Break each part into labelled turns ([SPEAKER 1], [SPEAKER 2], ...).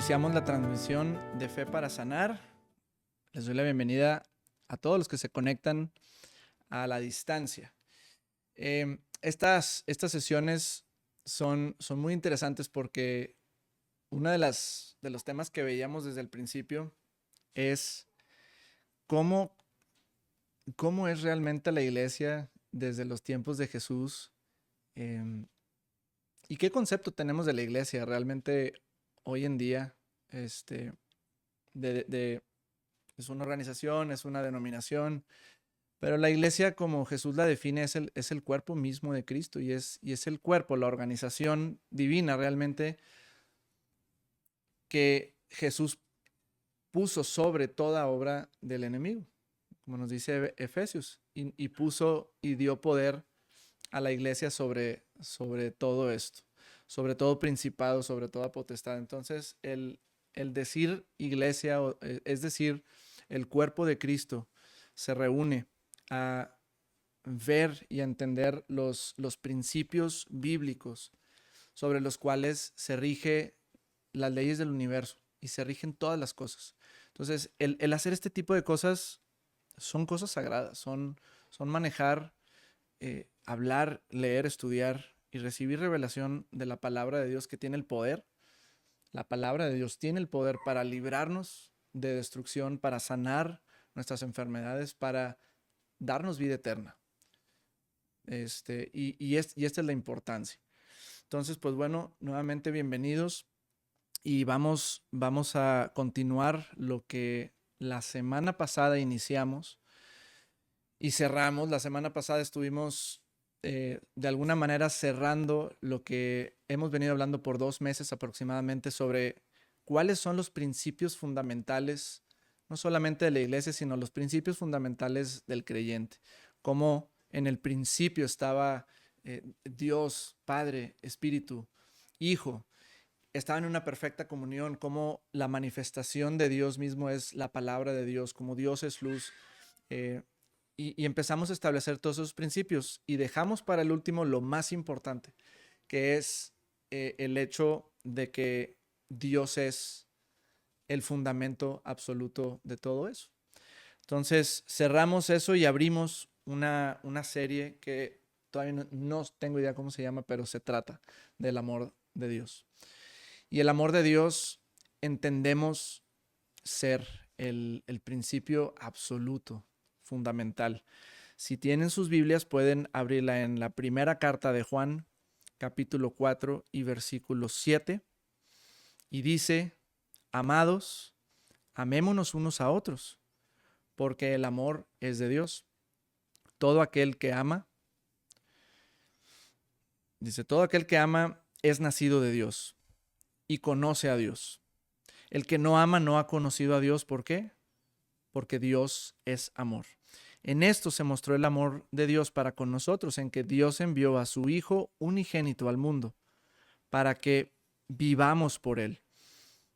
[SPEAKER 1] Iniciamos la transmisión de Fe para Sanar. Les doy la bienvenida a todos los que se conectan a la distancia. Estas sesiones son muy interesantes porque uno de los temas que veíamos desde el principio es cómo es realmente la iglesia desde los tiempos de Jesús, y qué concepto tenemos de la iglesia realmente hoy en día. Este, es una organización, es una denominación, pero la iglesia, como Jesús la define, es el cuerpo mismo de Cristo y es el cuerpo, la organización divina realmente que Jesús puso sobre toda obra del enemigo, como nos dice Efesios, y puso y dio poder a la iglesia sobre todo esto, sobre todo principado, sobre toda potestad. Entonces, el decir iglesia, es decir, el cuerpo de Cristo, se reúne a ver y a entender los principios bíblicos sobre los cuales se rige las leyes del universo y se rigen todas las cosas. Entonces, el hacer este tipo de cosas son cosas sagradas, son manejar, hablar, leer, estudiar y recibir revelación de la palabra de Dios, que tiene el poder. La palabra de Dios tiene el poder para librarnos de destrucción, para sanar nuestras enfermedades, para darnos vida eterna. Y esta es la importancia. Entonces, pues bueno, nuevamente bienvenidos y vamos a continuar lo que la semana pasada iniciamos y cerramos. La semana pasada estuvimos de alguna manera cerrando lo que hemos venido hablando por 2 meses aproximadamente sobre cuáles son los principios fundamentales, no solamente de la iglesia, sino los principios fundamentales del creyente. Cómo en el principio estaba Dios, Padre, Espíritu, Hijo, estaban en una perfecta comunión, cómo la manifestación de Dios mismo es la palabra de Dios, como Dios es luz. eh, y empezamos a establecer todos esos principios y dejamos para el último lo más importante, que es el hecho de que Dios es el fundamento absoluto de todo eso. Entonces cerramos eso y abrimos una serie que todavía no tengo idea cómo se llama, pero se trata del amor de Dios. Y el amor de Dios entendemos ser el principio absoluto, fundamental. Si tienen sus Biblias, pueden abrirla en la primera carta de Juan, capítulo 4 y versículo 7. Y dice: amados, amémonos unos a otros, porque el amor es de Dios. Todo aquel que ama, dice, todo aquel que ama es nacido de Dios y conoce a Dios. El que no ama no ha conocido a Dios. ¿Por qué? Porque Dios es amor. En esto se mostró el amor de Dios para con nosotros, en que Dios envió a su Hijo unigénito al mundo, para que vivamos por Él.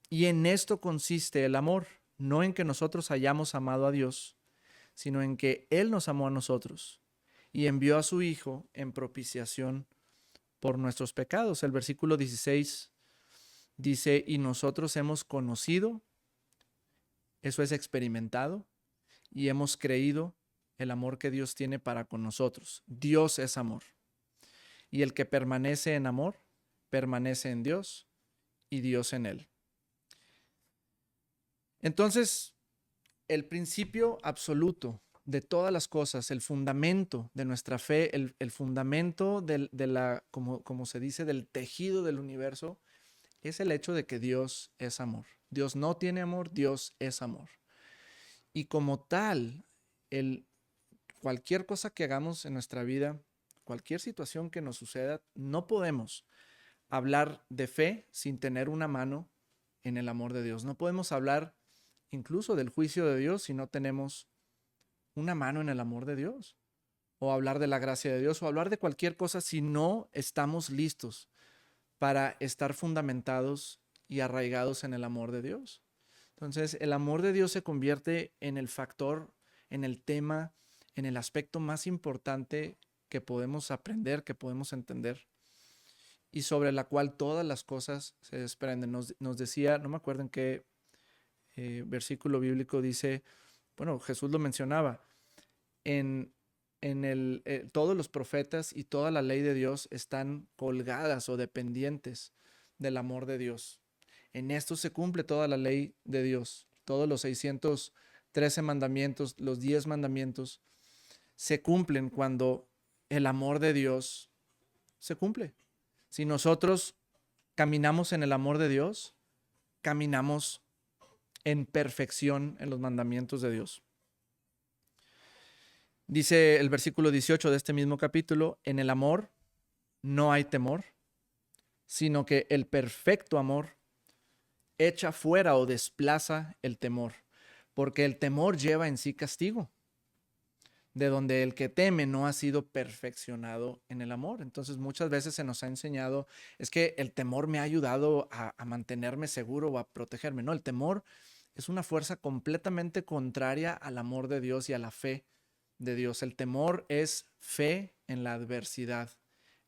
[SPEAKER 1] Y en esto consiste el amor, no en que nosotros hayamos amado a Dios, sino en que Él nos amó a nosotros y envió a su Hijo en propiciación por nuestros pecados. El versículo 16 dice: y nosotros hemos conocido, eso es experimentado, y hemos creído el amor que Dios tiene para con nosotros. Dios es amor. Y el que permanece en amor, permanece en Dios y Dios en él. Entonces, el principio absoluto de todas las cosas, el fundamento de nuestra fe, el fundamento como se dice, del tejido del universo, es el hecho de que Dios es amor. Dios no tiene amor, Dios es amor. Y como tal, cualquier cosa que hagamos en nuestra vida, cualquier situación que nos suceda, no podemos hablar de fe sin tener una mano en el amor de Dios. No podemos hablar incluso del juicio de Dios si no tenemos una mano en el amor de Dios. O hablar de la gracia de Dios, o hablar de cualquier cosa si no estamos listos para estar fundamentados y arraigados en el amor de Dios. Entonces, el amor de Dios se convierte en el factor, en el tema, en el aspecto más importante que podemos aprender, que podemos entender. y sobre la cual todas las cosas se desprenden. Nos decía, no me acuerdo en qué versículo bíblico dice, bueno, Jesús lo mencionaba, en, todos los profetas y toda la ley de Dios están colgadas o dependientes del amor de Dios. En esto se cumple toda la ley de Dios, todos los 613 mandamientos, los 10 mandamientos, se cumplen cuando el amor de Dios se cumple. Si nosotros caminamos en el amor de Dios, caminamos en perfección en los mandamientos de Dios. Dice el versículo 18 de este mismo capítulo, en el amor no hay temor, sino que el perfecto amor echa fuera o desplaza el temor, porque el temor lleva en sí castigo, de donde el que teme no ha sido perfeccionado en el amor. Entonces muchas veces se nos ha enseñado, es que el temor me ha ayudado a mantenerme seguro o a protegerme. No, el temor es una fuerza completamente contraria al amor de Dios y a la fe de Dios. El temor es fe en la adversidad,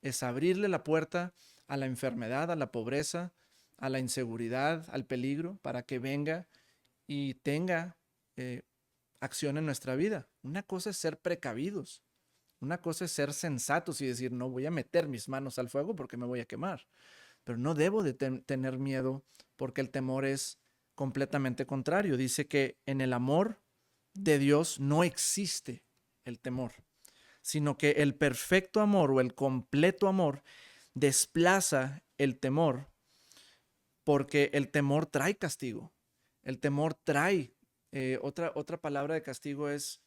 [SPEAKER 1] es abrirle la puerta a la enfermedad, a la pobreza, a la inseguridad, al peligro, para que venga y tenga acción en nuestra vida. Una cosa es ser precavidos, una cosa es ser sensatos y decir, no voy a meter mis manos al fuego porque me voy a quemar, pero no debo de tener miedo porque el temor es completamente contrario. Dice que en el amor de Dios no existe el temor, sino que el perfecto amor o el completo amor desplaza el temor, porque el temor trae castigo. El temor trae, otra palabra de castigo es,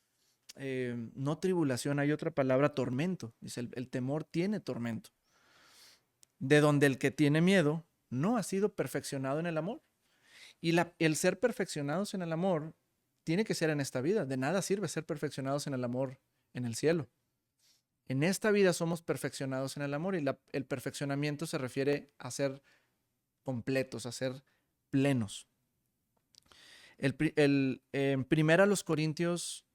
[SPEAKER 1] no tribulación, hay otra palabra, tormento. Dice, el temor tiene tormento. De donde el que tiene miedo no ha sido perfeccionado en el amor. Y el ser perfeccionados en el amor tiene que ser en esta vida. De nada sirve ser perfeccionados en el amor en el cielo. En esta vida somos perfeccionados en el amor y el perfeccionamiento se refiere a ser completos, a ser plenos. En primera los Corintios,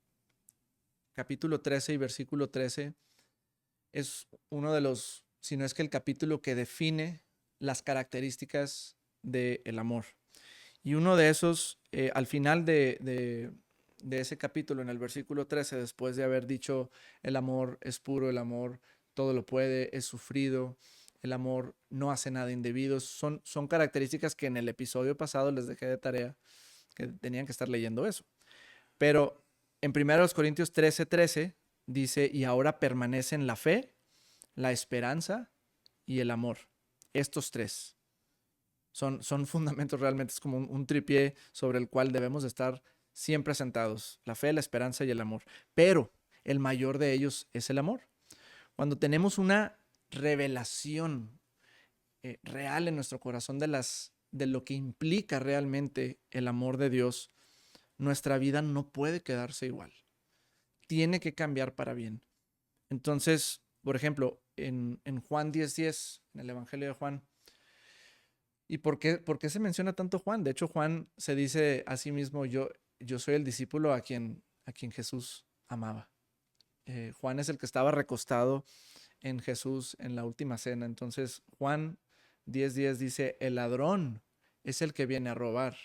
[SPEAKER 1] capítulo 13 y versículo 13, es uno de los, si no es que el capítulo que define las características del amor. Y uno de esos, al final de ese capítulo, en el versículo 13, después de haber dicho, el amor es puro, el amor todo lo puede, es sufrido, el amor no hace nada indebido, son características que en el episodio pasado les dejé de tarea, que tenían que estar leyendo eso. Pero en 1 Corintios 13:13 dice, y ahora permanecen la fe, la esperanza y el amor. Estos tres son fundamentos realmente, es como un tripié sobre el cual debemos estar siempre sentados, la fe, la esperanza y el amor. Pero el mayor de ellos es el amor. Cuando tenemos una revelación real en nuestro corazón de lo que implica realmente el amor de Dios, nuestra vida no puede quedarse igual. Tiene que cambiar para bien. Entonces, por ejemplo, en Juan 10:10, en el Evangelio de Juan, ¿y por qué se menciona tanto Juan? De hecho, Juan se dice a sí mismo, yo soy el discípulo a quien Jesús amaba. Juan es el que estaba recostado en Jesús en la última cena. Entonces, Juan 10:10 dice, el ladrón es el que viene a robar,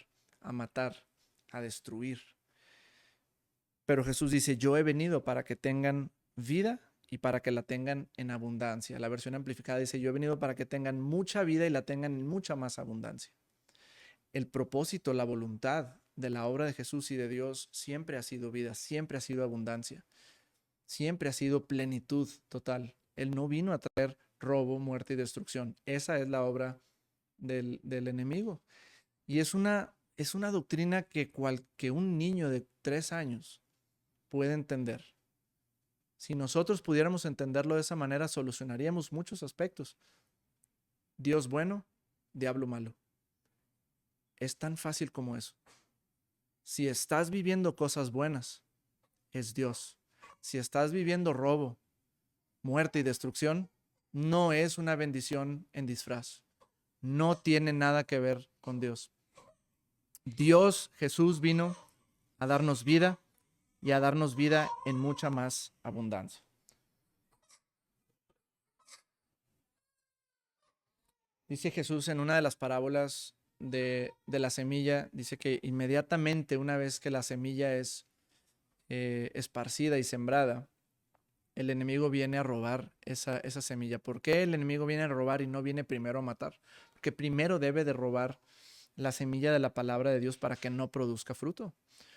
[SPEAKER 1] a matar, a destruir. Pero Jesús dice, yo he venido para que tengan vida y para que la tengan en abundancia. La versión amplificada dice, yo he venido para que tengan mucha vida y la tengan en mucha más abundancia. El propósito, la voluntad de la obra de Jesús y de Dios siempre ha sido vida, siempre ha sido abundancia, siempre ha sido plenitud total. Él no vino a traer robo, muerte y destrucción. Esa es la obra del enemigo. Y es una doctrina que un niño de 3 años puede entender. Si nosotros pudiéramos entenderlo de esa manera, solucionaríamos muchos aspectos. Dios bueno, diablo malo. Es tan fácil como eso. Si estás viviendo cosas buenas, es Dios. Si estás viviendo robo, muerte y destrucción, no es una bendición en disfraz. No tiene nada que ver con Dios. Dios, Jesús, vino a darnos vida y a darnos vida en mucha más abundancia. Dice Jesús en una de las parábolas de la semilla, dice que inmediatamente una vez que la semilla es esparcida y sembrada, el enemigo viene a robar esa semilla. ¿Por qué el enemigo viene a robar y no viene primero a matar? Porque primero debe de robar la semilla de la palabra de Dios para que no produzca fruto.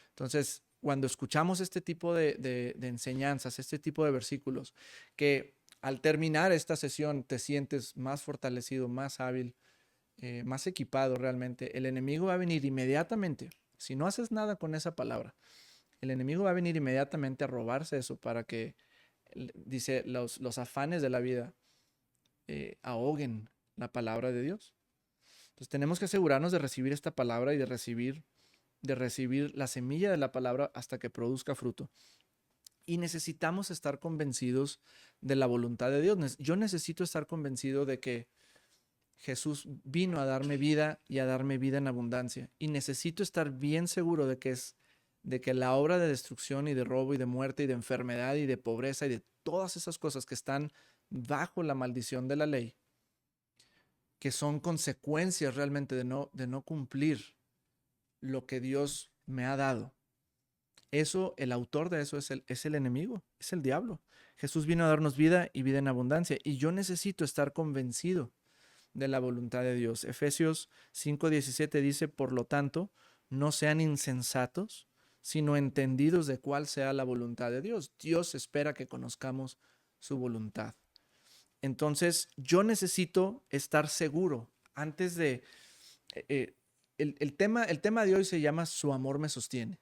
[SPEAKER 1] Entonces, cuando escuchamos este tipo de enseñanzas, este tipo de versículos, que al terminar esta sesión te sientes más fortalecido, más hábil, más equipado realmente, el enemigo va a venir inmediatamente. Si no haces nada con esa palabra, el enemigo va a venir inmediatamente a robarse eso para que, dice, los afanes de la vida ahoguen la palabra de Dios. Entonces tenemos que asegurarnos de recibir esta palabra y de recibir la semilla de la palabra hasta que produzca fruto. Y necesitamos estar convencidos de la voluntad de Dios. Yo necesito estar convencido de que Jesús vino a darme vida y a darme vida en abundancia. Y necesito estar bien seguro de que la obra de destrucción y de robo y de muerte y de enfermedad y de pobreza y de todas esas cosas que están bajo la maldición de la ley, que son consecuencias realmente de no cumplir lo que Dios me ha dado. Eso, el autor de eso es el enemigo, es el diablo. Jesús vino a darnos vida y vida en abundancia. Y yo necesito estar convencido de la voluntad de Dios. Efesios 5:17 dice, por lo tanto, no sean insensatos, sino entendidos de cuál sea la voluntad de Dios. Dios espera que conozcamos su voluntad. Entonces, yo necesito estar seguro antes de... el tema de hoy se llama Su amor me sostiene.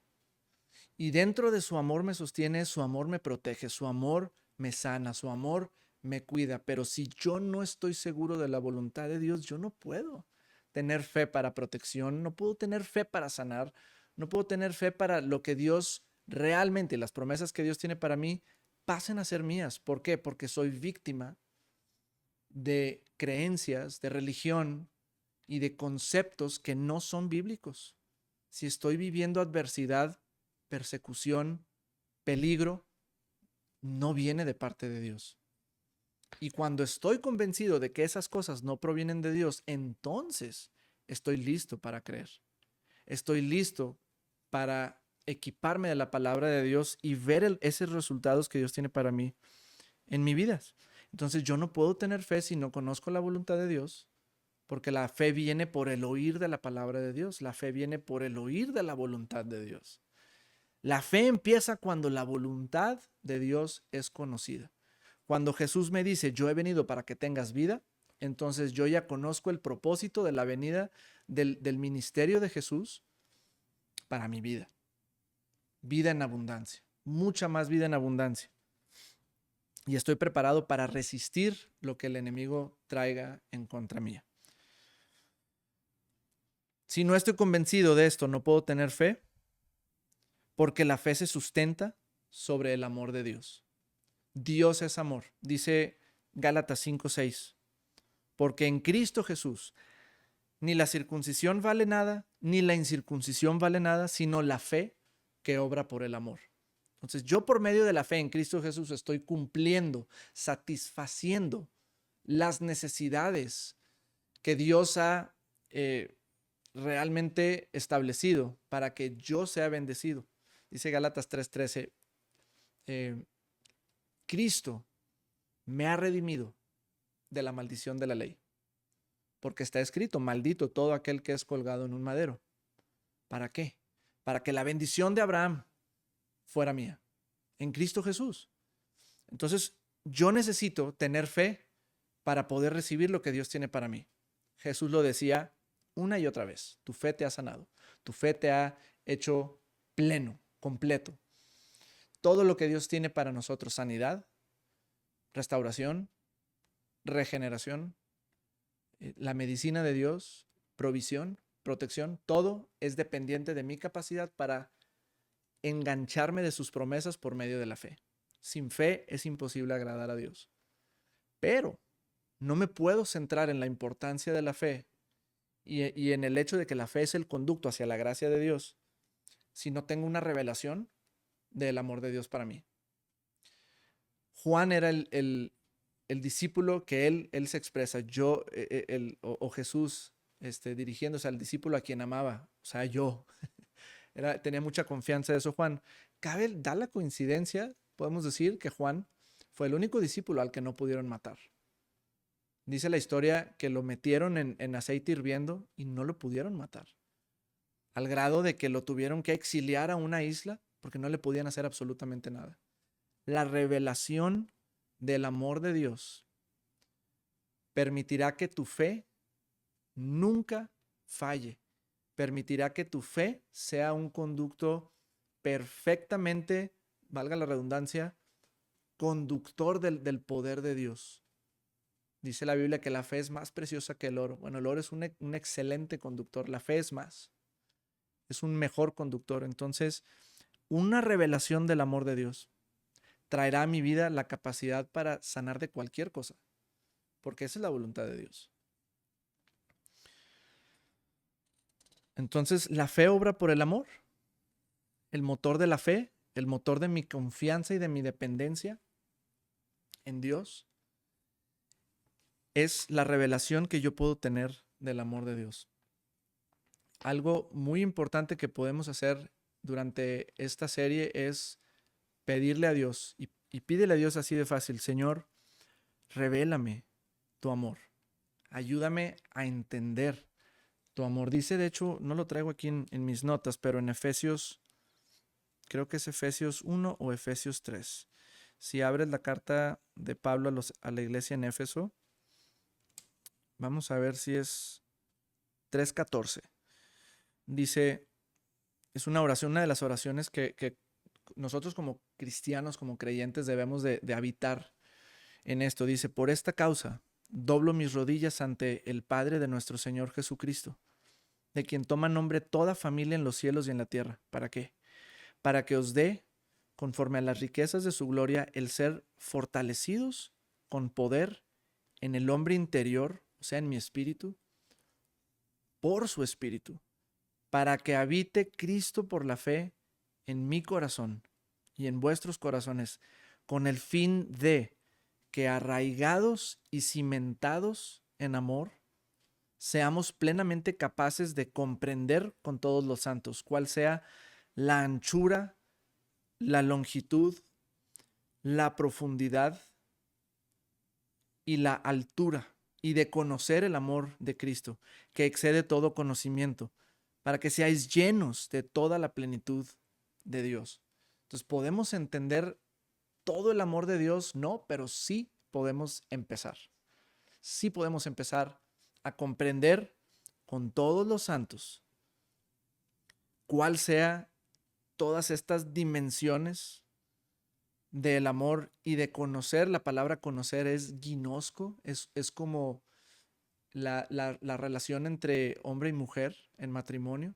[SPEAKER 1] Y dentro de su amor me sostiene, su amor me protege, su amor me sana, su amor me cuida. Pero si yo no estoy seguro de la voluntad de Dios, yo no puedo tener fe para protección, no puedo tener fe para sanar, no puedo tener fe para lo que Dios realmente, las promesas que Dios tiene para mí, pasen a ser mías. ¿Por qué? Porque soy víctima de creencias, de religión y de conceptos que no son bíblicos. Si estoy viviendo adversidad, persecución, peligro, no viene de parte de Dios. Y cuando estoy convencido de que esas cosas no provienen de Dios, entonces estoy listo para creer. Estoy listo para equiparme de la palabra de Dios y ver esos resultados que Dios tiene para mí en mi vida. Entonces yo no puedo tener fe si no conozco la voluntad de Dios, porque la fe viene por el oír de la palabra de Dios. La fe viene por el oír de la voluntad de Dios. La fe empieza cuando la voluntad de Dios es conocida. Cuando Jesús me dice, yo he venido para que tengas vida, entonces yo ya conozco el propósito de la venida del ministerio de Jesús para mi vida. Vida en abundancia, mucha más vida en abundancia. Y estoy preparado para resistir lo que el enemigo traiga en contra mía. Si no estoy convencido de esto, no puedo tener fe, porque la fe se sustenta sobre el amor de Dios. Dios es amor, dice Gálatas 5:6, porque en Cristo Jesús ni la circuncisión vale nada, ni la incircuncisión vale nada, sino la fe que obra por el amor. Entonces yo por medio de la fe en Cristo Jesús estoy cumpliendo, satisfaciendo las necesidades que Dios ha realmente establecido para que yo sea bendecido. Dice Gálatas 3:13, Cristo me ha redimido de la maldición de la ley, porque está escrito, maldito todo aquel que es colgado en un madero. ¿Para qué? Para que la bendición de Abraham fuera mía, en Cristo Jesús. Entonces, yo necesito tener fe para poder recibir lo que Dios tiene para mí. Jesús lo decía una y otra vez, tu fe te ha sanado, tu fe te ha hecho pleno, completo. Todo lo que Dios tiene para nosotros, sanidad, restauración, regeneración, la medicina de Dios, provisión, protección, todo es dependiente de mi capacidad para engancharme de sus promesas por medio de la fe. Sin fe es imposible agradar a Dios. Pero no me puedo centrar en la importancia de la fe y en el hecho de que la fe es el conducto hacia la gracia de Dios si no tengo una revelación del amor de Dios para mí. Juan era el discípulo que él se expresa, yo, o Jesús, dirigiéndose al discípulo a quien amaba, o sea, yo, tenía mucha confianza de eso, Juan. Da la coincidencia, podemos decir, que Juan fue el único discípulo al que no pudieron matar. Dice la historia que lo metieron en aceite hirviendo y no lo pudieron matar, al grado de que lo tuvieron que exiliar a una isla porque no le podían hacer absolutamente nada. La revelación del amor de Dios permitirá que tu fe nunca falle. Permitirá que tu fe sea un conducto perfectamente, valga la redundancia, conductor del poder de Dios. Dice la Biblia que la fe es más preciosa que el oro. Bueno, el oro es un excelente conductor. La fe es más. Es un mejor conductor. Entonces, una revelación del amor de Dios traerá a mi vida la capacidad para sanar de cualquier cosa, porque esa es la voluntad de Dios. Entonces, la fe obra por el amor. El motor de la fe, el motor de mi confianza y de mi dependencia en Dios, es la revelación que yo puedo tener del amor de Dios. Algo muy importante que podemos hacer durante esta serie es pedirle a Dios, y pídele a Dios así de fácil: Señor, revélame tu amor. Ayúdame a entender tu amor. Dice, de hecho, no lo traigo aquí en mis notas, pero en Efesios, creo que es Efesios 1 o Efesios 3. Si abres la carta de Pablo a la iglesia en Éfeso, vamos a ver si es 3:14. Dice, es una oración, una de las oraciones que nosotros como cristianos, como creyentes, debemos de habitar en esto. Dice, por esta causa doblo mis rodillas ante el Padre de nuestro Señor Jesucristo, de quien toma nombre toda familia en los cielos y en la tierra. ¿Para qué? Para que os dé, conforme a las riquezas de su gloria, el ser fortalecidos con poder en el hombre interior, o sea, en mi espíritu, por su espíritu, para que habite Cristo por la fe en mi corazón y en vuestros corazones, con el fin de que, arraigados y cimentados en amor, seamos plenamente capaces de comprender con todos los santos cuál sea la anchura, la longitud, la profundidad y la altura, y de conocer el amor de Cristo, que excede todo conocimiento, para que seáis llenos de toda la plenitud de Dios. Entonces, ¿podemos entender todo el amor de Dios? No, pero sí podemos empezar. Sí podemos empezar a comprender con todos los santos cuál sea todas estas dimensiones del amor y de conocer. La palabra conocer es ginosco, es como la relación entre hombre y mujer en matrimonio.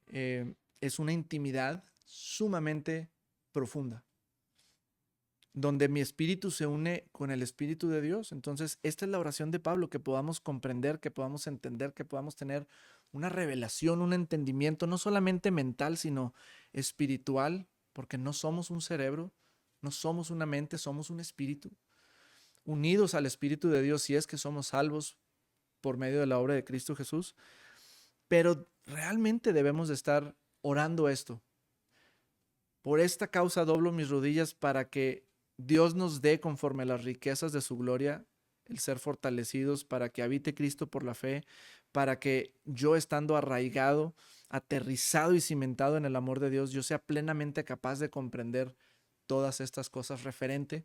[SPEAKER 1] Es una intimidad sumamente profunda, donde mi espíritu se une con el espíritu de Dios. Entonces, esta es la oración de Pablo: que podamos comprender, que podamos entender, que podamos tener una revelación, un entendimiento, no solamente mental, sino espiritual, porque no somos un cerebro, no somos una mente, somos un espíritu, unidos al Espíritu de Dios, si es que somos salvos por medio de la obra de Cristo Jesús. Pero realmente debemos de estar orando esto. Por esta causa doblo mis rodillas, para que Dios nos dé, conforme a las riquezas de su gloria, el ser fortalecidos, para que habite Cristo por la fe, para que yo, estando arraigado, aterrizado y cimentado en el amor de Dios, yo sea plenamente capaz de comprender todas estas cosas referente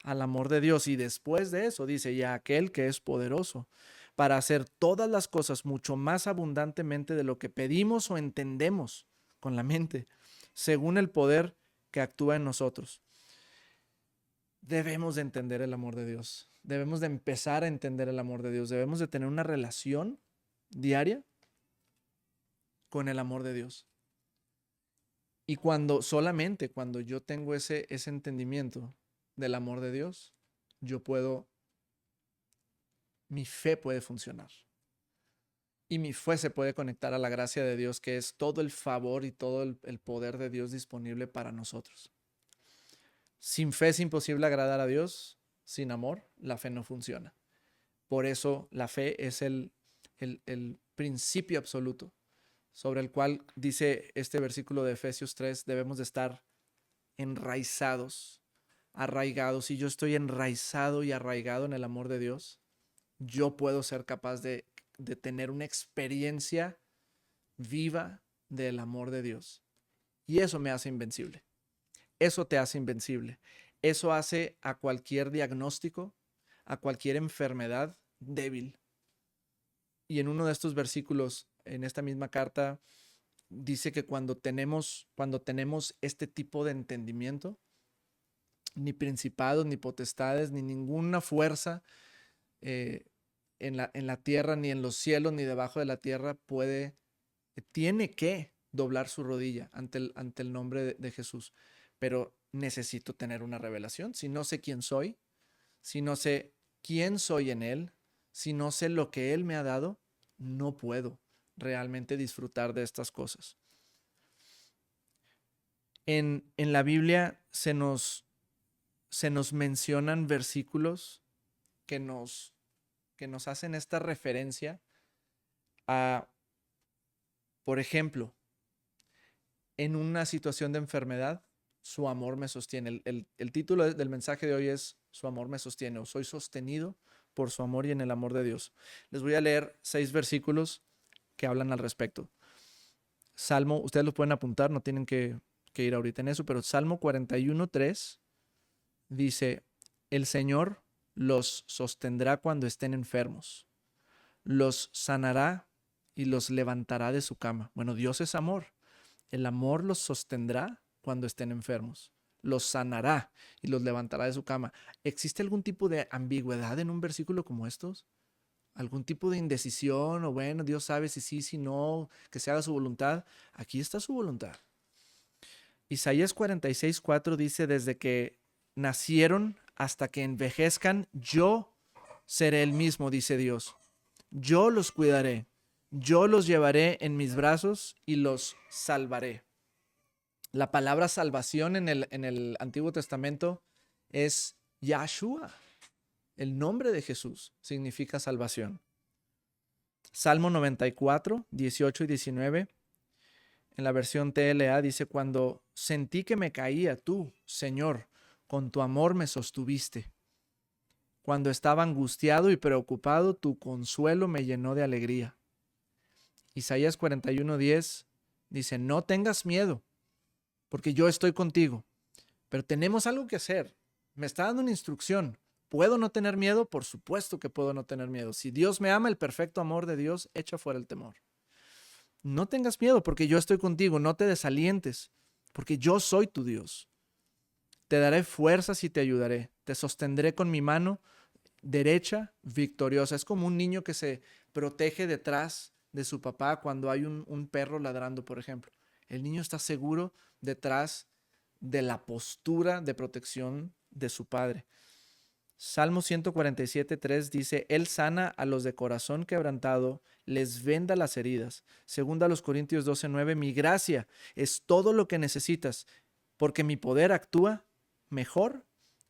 [SPEAKER 1] al amor de Dios. Y después de eso dice, y a aquel que es poderoso para hacer todas las cosas mucho más abundantemente de lo que pedimos o entendemos con la mente, según el poder que actúa en nosotros. Debemos de entender el amor de Dios. Debemos de empezar a entender el amor de Dios. Debemos de tener una relación diaria con el amor de Dios. Y solamente cuando yo tengo ese entendimiento del amor de Dios, mi fe puede funcionar. Y mi fe se puede conectar a la gracia de Dios, que es todo el favor y todo el poder de Dios disponible para nosotros. Sin fe es imposible agradar a Dios. sin amor, la fe no funciona. Por eso la fe es el principio absoluto sobre el cual dice este versículo de Efesios 3, debemos de estar enraizados, arraigados. Si yo estoy enraizado y arraigado en el amor de Dios, yo puedo ser capaz de tener una experiencia viva del amor de Dios. Y eso me hace invencible. Eso te hace invencible. Eso hace a cualquier diagnóstico, a cualquier enfermedad débil. Y en uno de estos versículos, en esta misma carta, dice que cuando tenemos este tipo de entendimiento, ni principados, ni potestades, ni ninguna fuerza en la tierra, ni en los cielos, ni debajo de la tierra tiene que doblar su rodilla ante el nombre de Jesús. Pero necesito tener una revelación. Si no sé quién soy, si no sé quién soy en Él, si no sé lo que Él me ha dado, no puedo realmente disfrutar de estas cosas. En la Biblia se nos mencionan versículos que nos hacen esta referencia a, por ejemplo, en una situación de enfermedad, su amor me sostiene. El título del mensaje de hoy es Su amor me sostiene, o soy sostenido por su amor y en el amor de Dios. Les voy a leer 6 versículos que hablan al respecto. Salmo, ustedes lo pueden apuntar, no tienen que ir ahorita en eso, pero Salmo 41:3 dice, el Señor los sostendrá cuando estén enfermos, los sanará y los levantará de su cama. Bueno, Dios es amor. El amor los sostendrá cuando estén enfermos, los sanará y los levantará de su cama. ¿Existe algún tipo de ambigüedad en un versículo como estos? ¿Algún tipo de indecisión? O bueno, Dios sabe si sí, si no, que se haga su voluntad. Aquí está su voluntad. Isaías 46:4 dice, desde que nacieron hasta que envejezcan, yo seré el mismo, dice Dios. Yo los cuidaré, yo los llevaré en mis brazos y los salvaré. La palabra salvación en el Antiguo Testamento es Yahshua. El nombre de Jesús significa salvación. Salmo 94, 18 y 19. En la versión TLA dice, cuando sentí que me caía, tú, Señor, con tu amor me sostuviste. Cuando estaba angustiado y preocupado, tu consuelo me llenó de alegría. Isaías 41:10 dice, no tengas miedo, porque yo estoy contigo. Pero tenemos algo que hacer. Me está dando una instrucción. ¿Puedo no tener miedo? Por supuesto que puedo no tener miedo. Si Dios me ama, el perfecto amor de Dios echa fuera el temor. No tengas miedo porque yo estoy contigo. No te desalientes porque yo soy tu Dios. Te daré fuerzas y te ayudaré. Te sostendré con mi mano derecha victoriosa. Es como un niño que se protege detrás de su papá cuando hay un perro ladrando, por ejemplo. El niño está seguro detrás de la postura de protección de su padre. Salmo 147:3 dice, Él sana a los de corazón quebrantado, les venda las heridas. Segunda a los Corintios 12:9, mi gracia es todo lo que necesitas, porque mi poder actúa mejor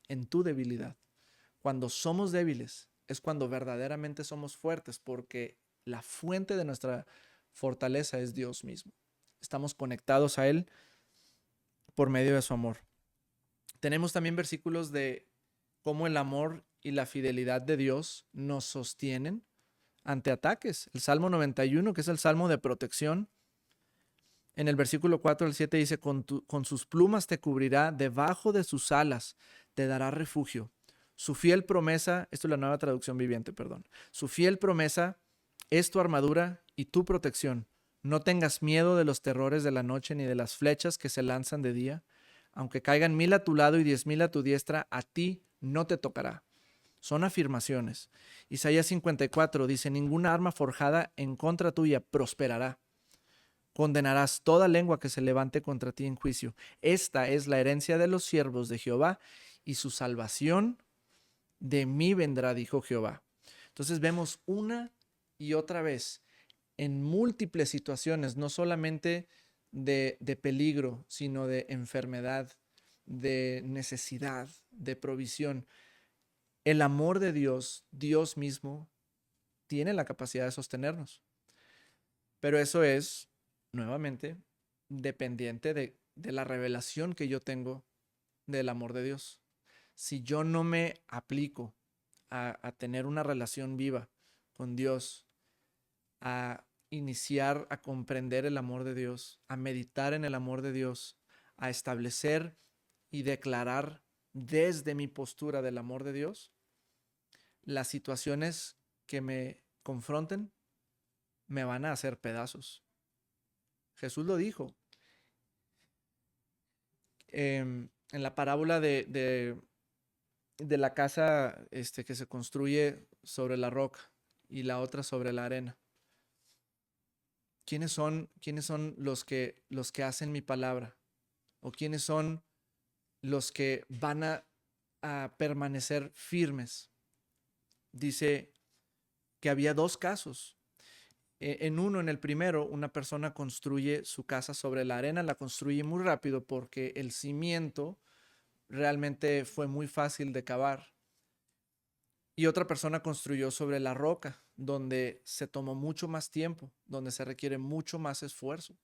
[SPEAKER 1] en tu debilidad. Cuando somos débiles es cuando verdaderamente somos fuertes, porque la fuente de nuestra fortaleza es Dios mismo. Estamos conectados a Él por medio de su amor. Tenemos también versículos de cómo el amor y la fidelidad de Dios nos sostienen ante ataques. El Salmo 91, que es el Salmo de protección, en el versículo 4 al 7 dice, con sus plumas te cubrirá, debajo de sus alas te dará refugio. Su fiel promesa, esto es la Nueva Traducción Viviente, perdón. Su fiel promesa es tu armadura y tu protección. No tengas miedo de los terrores de la noche ni de las flechas que se lanzan de día. Aunque caigan 1000 a tu lado y 10,000 a tu diestra, a ti no te tocará. Son afirmaciones. Isaías 54 dice, ninguna arma forjada en contra tuya prosperará. Condenarás toda lengua que se levante contra ti en juicio. Esta es la herencia de los siervos de Jehová y su salvación de mí vendrá, dijo Jehová. Entonces vemos una y otra vez en múltiples situaciones, no solamente de peligro, sino de enfermedad, de necesidad, de provisión. el amor de Dios, Dios mismo, tiene la capacidad de sostenernos. Pero eso es, nuevamente, dependiente de la revelación que yo tengo del amor de Dios. Si yo no me aplico a tener una relación viva con Dios, a iniciar a comprender el amor de Dios, a meditar en el amor de Dios, a establecer y declarar desde mi postura del amor de Dios, las situaciones que me confronten me van a hacer pedazos. Jesús lo dijo en la parábola de la casa que se construye sobre la roca y la otra sobre la arena. ¿Quiénes son los que hacen mi palabra? ¿O quiénes son los que van a permanecer firmes? Dice que había dos casos. En el primero, una persona construye su casa sobre la arena, la construye muy rápido porque el cimiento realmente fue muy fácil de cavar. Y otra persona construyó sobre la roca, donde se tomó mucho más tiempo, donde se requiere mucho más esfuerzo,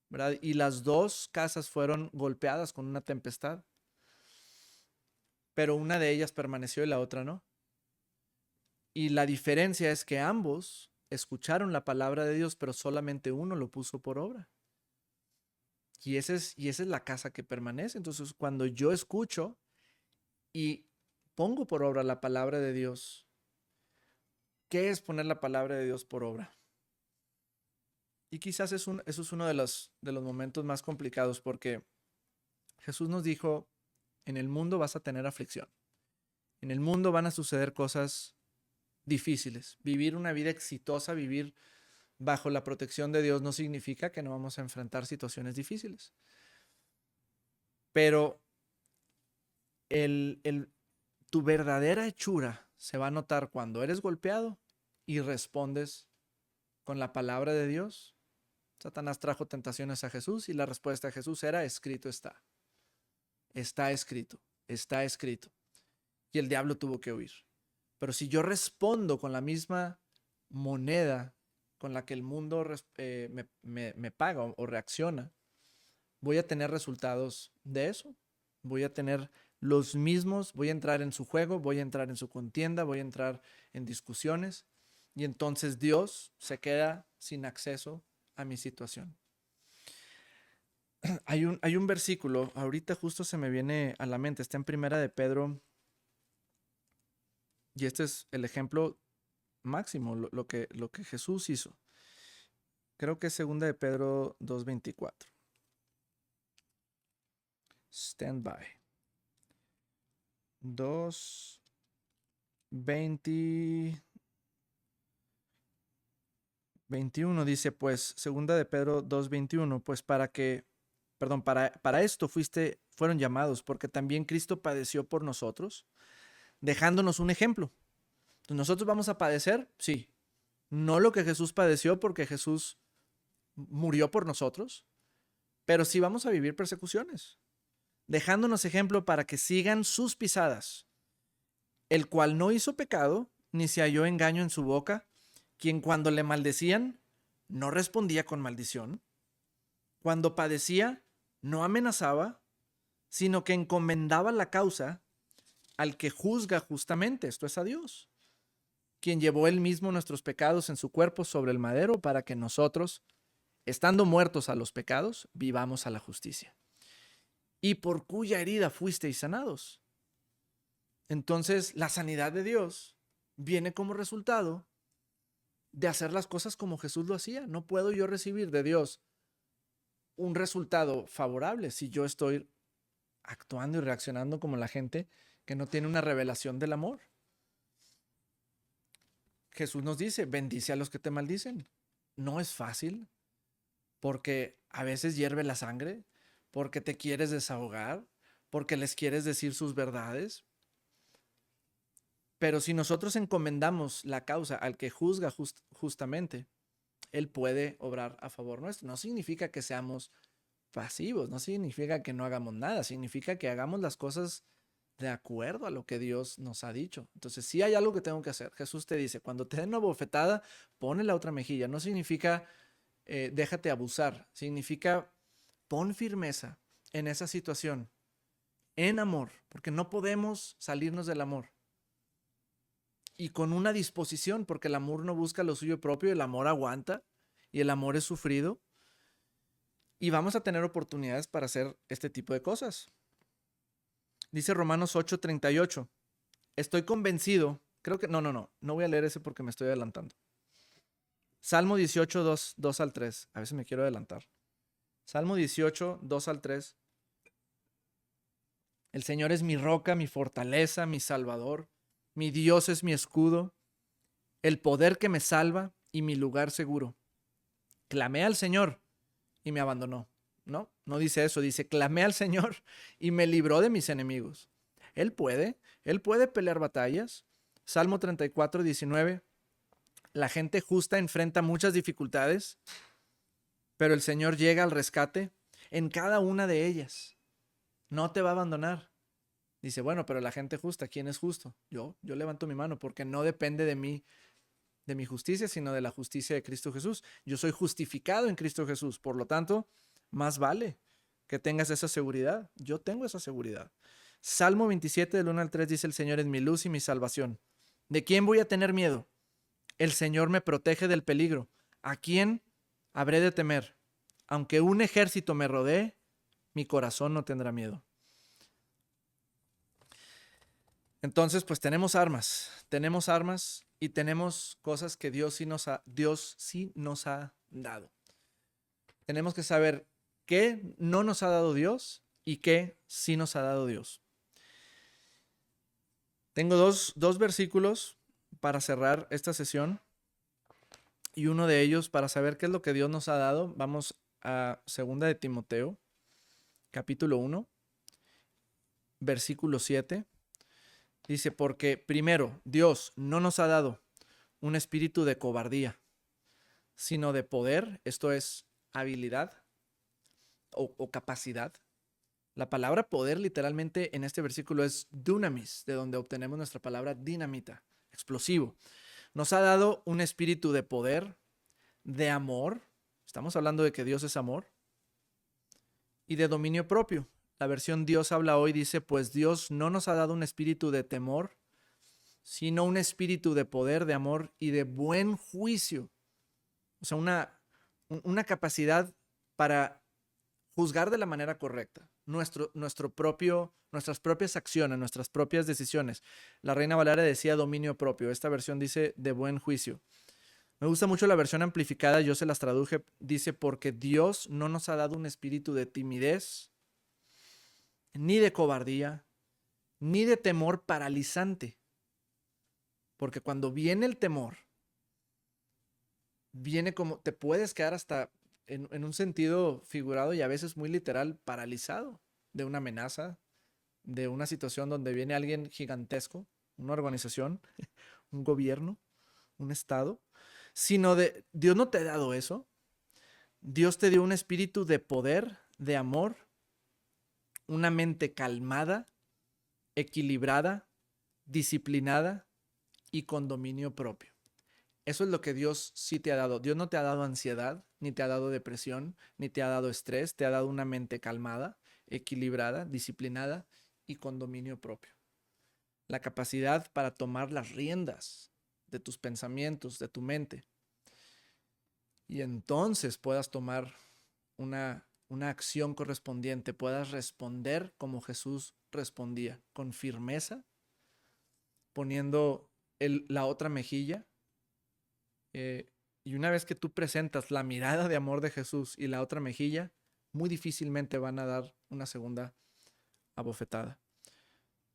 [SPEAKER 1] ¿verdad? Y las dos casas fueron golpeadas con una tempestad, pero una de ellas permaneció y la otra no. Y la diferencia es que ambos escucharon la palabra de Dios, pero solamente uno lo puso por obra. Y esa es la casa que permanece. Entonces, cuando yo escucho y pongo por obra la palabra de Dios, ¿qué es poner la palabra de Dios por obra? Y quizás eso es uno de los momentos más complicados porque Jesús nos dijo, en el mundo vas a tener aflicción. En el mundo van a suceder cosas difíciles. Vivir una vida exitosa, vivir bajo la protección de Dios no significa que no vamos a enfrentar situaciones difíciles. Pero tu verdadera hechura se va a notar cuando eres golpeado y respondes con la palabra de Dios. Satanás trajo tentaciones a Jesús y la respuesta de Jesús era: escrito está. Está escrito, está escrito. Y el diablo tuvo que huir. Pero si yo respondo con la misma moneda con la que el mundo me paga o reacciona, voy a tener resultados de eso. Voy a tener los mismos, voy a entrar en su juego, voy a entrar en su contienda, voy a entrar en discusiones y entonces Dios se queda sin acceso a mi situación. Hay un versículo, ahorita justo se me viene a la mente, está en Primera de Pedro y este es el ejemplo máximo, lo que Jesús hizo. Creo que es Segunda de Pedro 2:24. Stand by. 2:21 dice, pues, Segunda de Pedro 2:21, pues para esto fueron llamados, porque también Cristo padeció por nosotros, dejándonos un ejemplo. Entonces, ¿nosotros vamos a padecer? Sí. No lo que Jesús padeció, porque Jesús murió por nosotros, pero sí vamos a vivir persecuciones, dejándonos ejemplo para que sigan sus pisadas, el cual no hizo pecado, ni se halló engaño en su boca, quien cuando le maldecían, no respondía con maldición, cuando padecía, no amenazaba, sino que encomendaba la causa al que juzga justamente, esto es a Dios, quien llevó él mismo nuestros pecados en su cuerpo sobre el madero para que nosotros, estando muertos a los pecados, vivamos a la justicia. Y por cuya herida fuisteis sanados. Entonces, la sanidad de Dios viene como resultado de hacer las cosas como Jesús lo hacía. No puedo yo recibir de Dios un resultado favorable si yo estoy actuando y reaccionando como la gente que no tiene una revelación del amor. Jesús nos dice, bendice a los que te maldicen. No es fácil porque a veces hierve la sangre, porque te quieres desahogar, porque les quieres decir sus verdades. Pero si nosotros encomendamos la causa al que juzga justamente, Él puede obrar a favor nuestro. No significa que seamos pasivos, no significa que no hagamos nada, significa que hagamos las cosas de acuerdo a lo que Dios nos ha dicho. Entonces, sí hay algo que tengo que hacer. Jesús te dice, cuando te den una bofetada, pone la otra mejilla. No significa déjate abusar, significa pon firmeza en esa situación, en amor, porque no podemos salirnos del amor. Y con una disposición, porque el amor no busca lo suyo propio, el amor aguanta y el amor es sufrido. Y vamos a tener oportunidades para hacer este tipo de cosas. Dice Romanos 8:38. Estoy convencido, creo que, no voy a leer ese porque me estoy adelantando. Salmo 18, 2 al 3. A veces me quiero adelantar. Salmo 18, 2 al 3. El Señor es mi roca, mi fortaleza, mi salvador. Mi Dios es mi escudo, el poder que me salva y mi lugar seguro. Clamé al Señor y me abandonó. No dice eso, dice clamé al Señor y me libró de mis enemigos. Él puede pelear batallas. Salmo 34, 19. La gente justa enfrenta muchas dificultades, pero el Señor llega al rescate en cada una de ellas. No te va a abandonar. Dice, bueno, pero la gente justa, ¿quién es justo? Yo levanto mi mano porque no depende de mí, de mi justicia, sino de la justicia de Cristo Jesús. Yo soy justificado en Cristo Jesús. Por lo tanto, más vale que tengas esa seguridad. Yo tengo esa seguridad. Salmo 27, del 1 al 3 dice, el Señor es mi luz y mi salvación. ¿De quién voy a tener miedo? El Señor me protege del peligro. ¿A quién habré de temer? Aunque un ejército me rodee, mi corazón no tendrá miedo. Entonces, pues tenemos armas y tenemos cosas que Dios sí nos ha dado. Tenemos que saber qué no nos ha dado Dios y qué sí nos ha dado Dios. Tengo dos versículos para cerrar esta sesión y uno de ellos para saber qué es lo que Dios nos ha dado. Vamos a 2 de Timoteo, capítulo 1, versículo 7. Dice, porque primero, Dios no nos ha dado un espíritu de cobardía, sino de poder, esto es habilidad o capacidad. La palabra poder literalmente en este versículo es dunamis, de donde obtenemos nuestra palabra dinamita, explosivo. Nos ha dado un espíritu de poder, de amor, estamos hablando de que Dios es amor, y de dominio propio. La versión Dios habla hoy dice, pues Dios no nos ha dado un espíritu de temor, sino un espíritu de poder, de amor y de buen juicio. O sea, una capacidad para juzgar de la manera correcta nuestras propias acciones, nuestras propias decisiones. La Reina Valera decía dominio propio. Esta versión dice de buen juicio. Me gusta mucho la versión amplificada, yo se las traduje. Dice, porque Dios no nos ha dado un espíritu de timidez, ni de cobardía, ni de temor paralizante. Porque cuando viene el temor, viene como, te puedes quedar hasta en un sentido figurado y a veces muy literal, paralizado de una amenaza, de una situación donde viene alguien gigantesco, una organización, un gobierno, un estado, sino de, Dios no te ha dado eso. Dios te dio un espíritu de poder, de amor, una mente calmada, equilibrada, disciplinada y con dominio propio. Eso es lo que Dios sí te ha dado. Dios no te ha dado ansiedad, ni te ha dado depresión, ni te ha dado estrés, te ha dado una mente calmada, equilibrada, disciplinada y con dominio propio. La capacidad para tomar las riendas de tus pensamientos, de tu mente. Y entonces puedas tomar una acción correspondiente, puedas responder como Jesús respondía, con firmeza, poniendo la otra mejilla. Y una vez que tú presentas la mirada de amor de Jesús y la otra mejilla, muy difícilmente van a dar una segunda abofetada.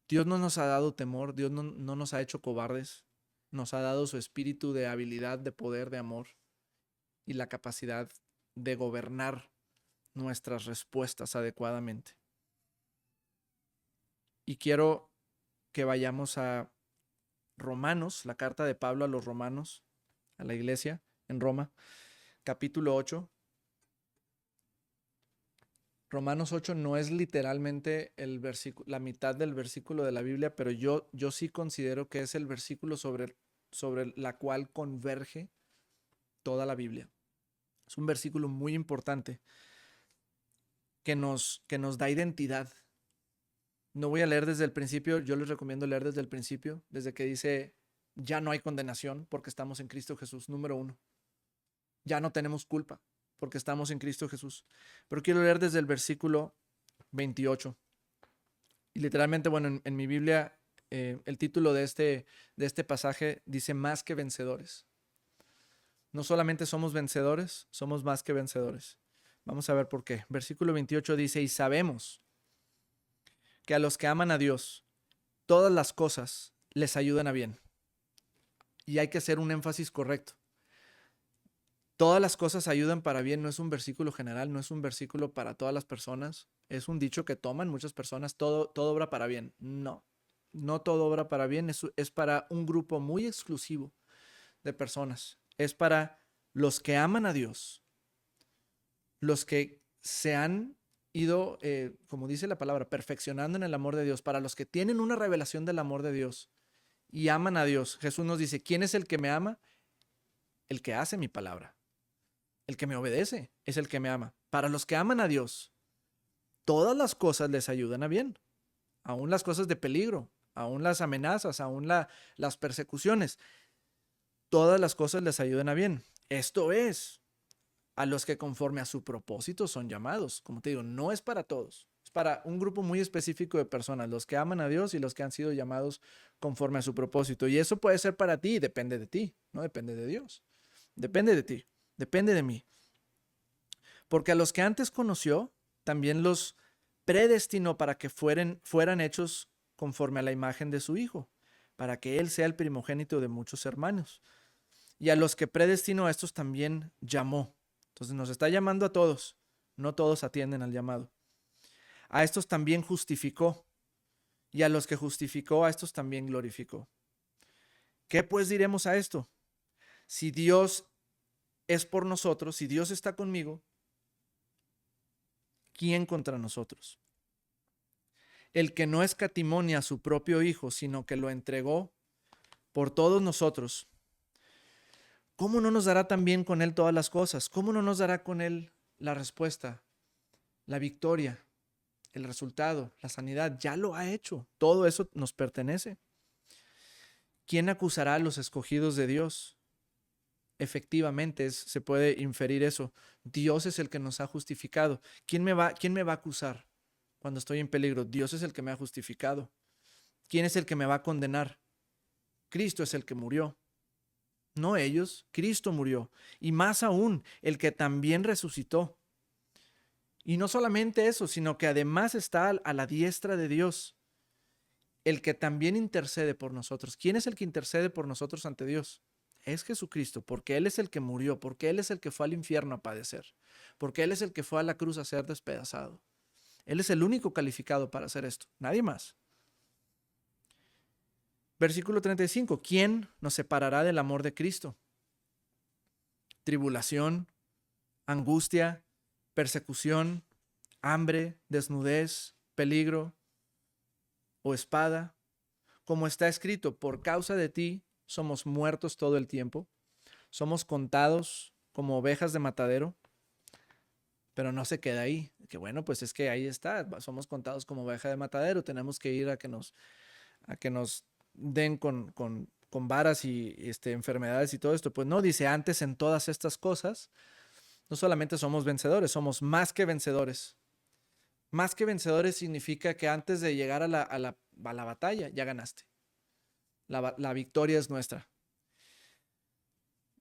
[SPEAKER 1] Dios no nos ha dado temor, Dios no nos ha hecho cobardes, nos ha dado su espíritu de habilidad, de poder, de amor y la capacidad de gobernar nuestras respuestas adecuadamente. Y quiero que vayamos a Romanos, la carta de Pablo a los romanos, a la iglesia en Roma, capítulo 8. Romanos 8 no es literalmente el versículo, la mitad del versículo de la Biblia, pero yo sí considero que es el versículo sobre la cual converge toda la Biblia. Es un versículo muy importante que nos da identidad. No voy a leer desde el principio, yo les recomiendo leer desde el principio, desde que dice, ya no hay condenación porque estamos en Cristo Jesús, número 1. Ya no tenemos culpa porque estamos en Cristo Jesús. Pero quiero leer desde el versículo 28. Y literalmente, bueno, en mi Biblia, el título de este pasaje dice más que vencedores. No solamente somos vencedores, somos más que vencedores. Vamos a ver por qué. Versículo 28 dice, y sabemos que a los que aman a Dios, todas las cosas les ayudan a bien. Y hay que hacer un énfasis correcto. Todas las cosas ayudan para bien, no es un versículo general, no es un versículo para todas las personas. Es un dicho que toman muchas personas, todo obra para bien. No, no todo obra para bien, es para un grupo muy exclusivo de personas. Es para los que aman a Dios, los que se han ido, como dice la palabra, perfeccionando en el amor de Dios, para los que tienen una revelación del amor de Dios y aman a Dios. Jesús nos dice, ¿quién es el que me ama? El que hace mi palabra. El que me obedece es el que me ama. Para los que aman a Dios, todas las cosas les ayudan a bien, aún las cosas de peligro, aún las amenazas, aún las persecuciones. Todas las cosas les ayudan a bien. Esto es a los que conforme a su propósito son llamados. Como te digo, no es para todos. Es para un grupo muy específico de personas, los que aman a Dios y los que han sido llamados conforme a su propósito. Y eso puede ser para ti, depende de ti, no depende de Dios. Depende de ti, depende de mí. Porque a los que antes conoció, también los predestinó para que fueran hechos conforme a la imagen de su Hijo, para que Él sea el primogénito de muchos hermanos. Y a los que predestinó, a estos también llamó. Entonces nos está llamando a todos. No todos atienden al llamado. A estos también justificó. Y a los que justificó, a estos también glorificó. ¿Qué pues diremos a esto? Si Dios es por nosotros, si Dios está conmigo, ¿quién contra nosotros? El que no escatimó ni a su propio Hijo, sino que lo entregó por todos nosotros, ¿cómo no nos dará también con Él todas las cosas? ¿Cómo no nos dará con Él la respuesta, la victoria, el resultado, la sanidad? Ya lo ha hecho. Todo eso nos pertenece. ¿Quién acusará a los escogidos de Dios? Efectivamente, se puede inferir eso. Dios es el que nos ha justificado. ¿Quién me va a acusar cuando estoy en peligro? Dios es el que me ha justificado. ¿Quién es el que me va a condenar? Cristo es el que murió. No ellos, Cristo murió. Y más aún, el que también resucitó. Y no solamente eso, sino que además está a la diestra de Dios, el que también intercede por nosotros. ¿Quién es el que intercede por nosotros ante Dios? Es Jesucristo, porque Él es el que murió, porque Él es el que fue al infierno a padecer, porque Él es el que fue a la cruz a ser despedazado. Él es el único calificado para hacer esto, nadie más. Versículo 35, ¿quién nos separará del amor de Cristo? Tribulación, angustia, persecución, hambre, desnudez, peligro o espada. Como está escrito, por causa de ti somos muertos todo el tiempo, somos contados como ovejas de matadero, pero no se queda ahí. Que bueno, pues es que ahí está, somos contados como oveja de matadero, tenemos que ir a que nos den con varas y enfermedades y todo esto. Pues no, dice, antes en todas estas cosas, no solamente somos vencedores, somos más que vencedores. Más que vencedores significa que antes de llegar a la batalla ya ganaste. La victoria es nuestra.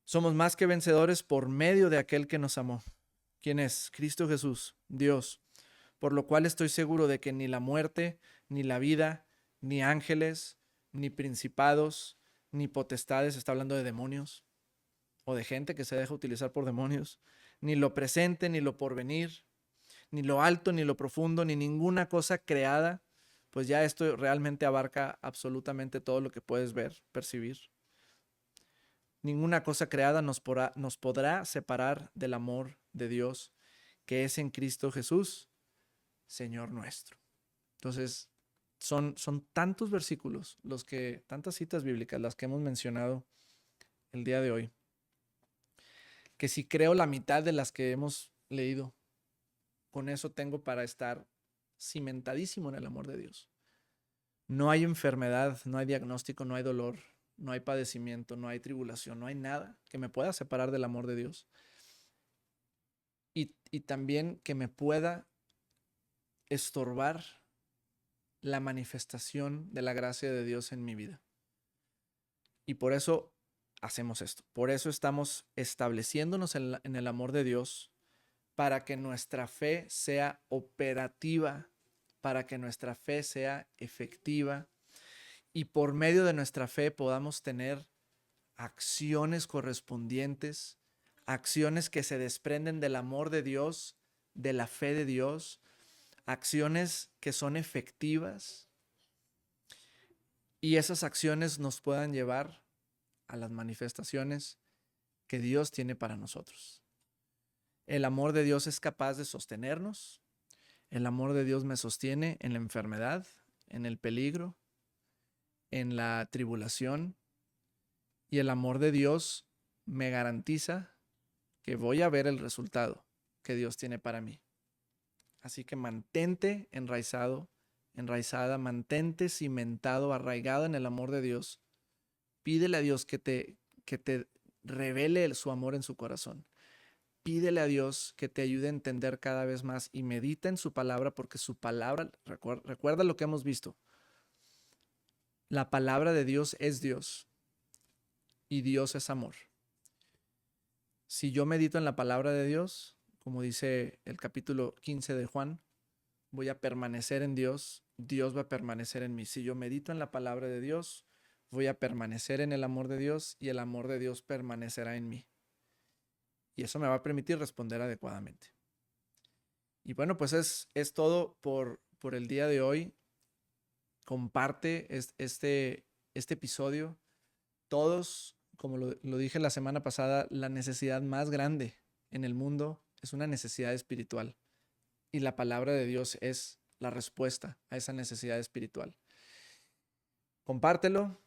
[SPEAKER 1] Somos más que vencedores por medio de aquel que nos amó. ¿Quién es? Cristo Jesús, Dios. Por lo cual estoy seguro de que ni la muerte, ni la vida, ni ángeles, ni principados, ni potestades, está hablando de demonios o de gente que se deja utilizar por demonios, ni lo presente, ni lo porvenir, ni lo alto, ni lo profundo, ni ninguna cosa creada, pues ya esto realmente abarca absolutamente todo lo que puedes ver, percibir. Ninguna cosa creada nos podrá separar del amor de Dios que es en Cristo Jesús, Señor nuestro. Entonces, son tantos versículos, tantas citas bíblicas las que hemos mencionado el día de hoy, que si creo la mitad de las que hemos leído, con eso tengo para estar cimentadísimo en el amor de Dios. No hay enfermedad, no hay diagnóstico, no hay dolor, no hay padecimiento, no hay tribulación, no hay nada que me pueda separar del amor de Dios. Y también que me pueda estorbar la manifestación de la gracia de Dios en mi vida. Y por eso hacemos esto. Por eso estamos estableciéndonos en el amor de Dios, para que nuestra fe sea operativa, para que nuestra fe sea efectiva y por medio de nuestra fe podamos tener acciones correspondientes, acciones que se desprenden del amor de Dios, de la fe de Dios, acciones que son efectivas, y esas acciones nos puedan llevar a las manifestaciones que Dios tiene para nosotros. El amor de Dios es capaz de sostenernos. El amor de Dios me sostiene en la enfermedad, en el peligro, en la tribulación. Y el amor de Dios me garantiza que voy a ver el resultado que Dios tiene para mí. Así que mantente enraizado, enraizada, mantente cimentado, arraigado en el amor de Dios. Pídele a Dios que te revele su amor en su corazón. Pídele a Dios que te ayude a entender cada vez más y medita en su palabra, porque su palabra, recuerda lo que hemos visto. La palabra de Dios es Dios y Dios es amor. Si yo medito en la palabra de Dios, como dice el capítulo 15 de Juan, voy a permanecer en Dios, Dios va a permanecer en mí. Si yo medito en la palabra de Dios, voy a permanecer en el amor de Dios y el amor de Dios permanecerá en mí. Y eso me va a permitir responder adecuadamente. Y bueno, pues es todo por el día de hoy. Comparte este episodio. Todos, como lo dije la semana pasada, la necesidad más grande en el mundo es una necesidad espiritual. Y la palabra de Dios es la respuesta a esa necesidad espiritual. Compártelo.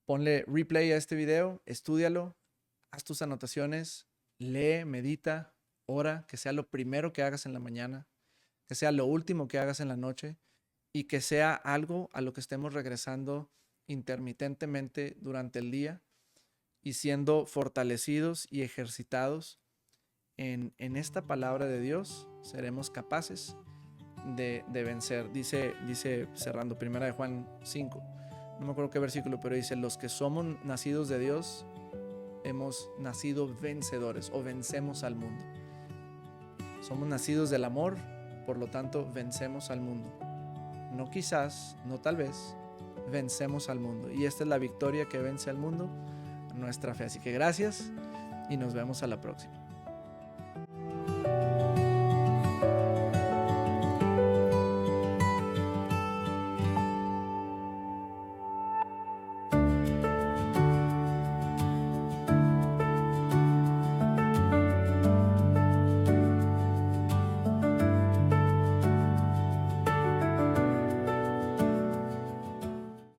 [SPEAKER 1] Ponle replay a este video. Estúdialo. Haz tus anotaciones. Lee, medita, ora. Que sea lo primero que hagas en la mañana. Que sea lo último que hagas en la noche. Y que sea algo a lo que estemos regresando intermitentemente durante el día y siendo fortalecidos y ejercitados en esta palabra de Dios, seremos capaces de vencer. Dice cerrando, 1 de Juan 5, no me acuerdo qué versículo, pero dice: los que somos nacidos de Dios hemos nacido vencedores o vencemos al mundo. Somos nacidos del amor, por lo tanto vencemos al mundo. No quizás, no tal vez, vencemos al mundo. Y esta es la victoria que vence al mundo, nuestra fe. Así que gracias y nos vemos a la próxima.